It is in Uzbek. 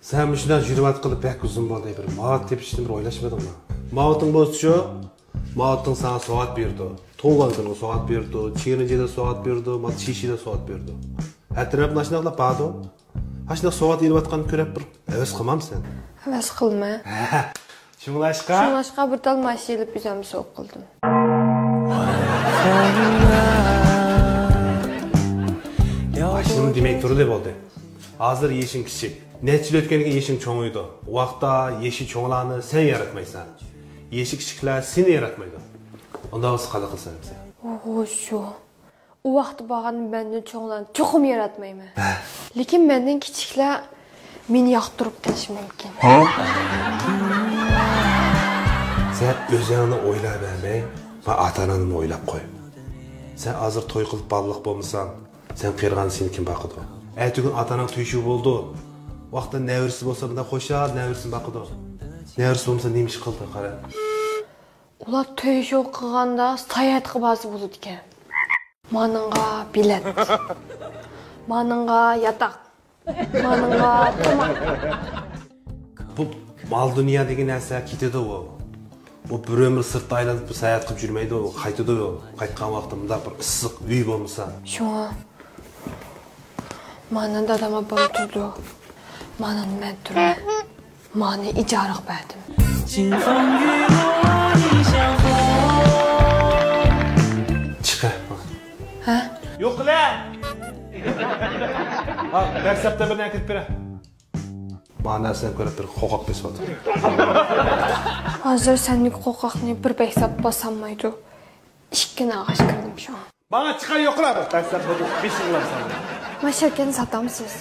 Sen şundan jürüvat qilib pek uzun bo'ldi bir mağat tepishni bir o'ylashmadingmi? Mağatın bo'lsa shu, mağatın sana soat berdi. To'g'an kuni soat berdi, Chirinjida soat berdi, Matshishida soat berdi. Atrofda shunaqlar bordi. Hashunaq soat yeyotganini ko'rib bir havas qilmamsan? Havas qilma. Shunlashqa bir tal mashina ilib o'zimni so'q qildim. Mashinam demak turli bo'ldi. Hozir yeshing kichik. Necha yil o'tganiga yeshing cho'ng edi. U vaqtda yeshi cho'nglarni sen yaratmaysan. Yeshi kichiklar seni yaratmaydi. Unda o'zi qala qilsan sen. Oho, shu. U vaqt borgan mendan cho'nglarni cho'qim yaratmayman. Lekin mendan kichiklar meni yoqtirib turishi mumkin. Sen o'zingni o'ylab bermay, va ota-onani o'ylab qo'y. Sen hozir to'y qilib balliq bo'lmasan, sen qirg'an seni kim boqadi? Aytugün ota-onang to'yshi bo'ldi. Vaqtda nevrisi bo'lsa bundan qo'shar, nevrisini boqadi. Nevrisi bo'lmasa nima ish qildi, qara. Ular to'yish qilganda sayat qilbasi bo'ladi ekan. Manınğa bilet. Manınğa yatak. Manınğa tomoq. Bu mal dunyo degan narsa ketadi u. O bir ömür sırtda aylanıp bir sayat qilib yurmaydi o. Qaytadi o. Qaytgan vaqtda bunda bir issiq uy bo'lmasa. Şuna. Mana dadam abam turdi. Mana men turman. Mani ijara berdim. Chiqa. Ha? Yo'q la. Ha, WhatsAppda bir narsa kirib bera. Bana sen ko'rib bir qo'qoq besyapti. Hozir seni qo'qoqni bir beksab bosolmaydi. Ikkina ağaç kirdim şu an. Bana chiqar yo'qlar. WhatsAppda 5 yillar sana. Masharkani sotamsiz.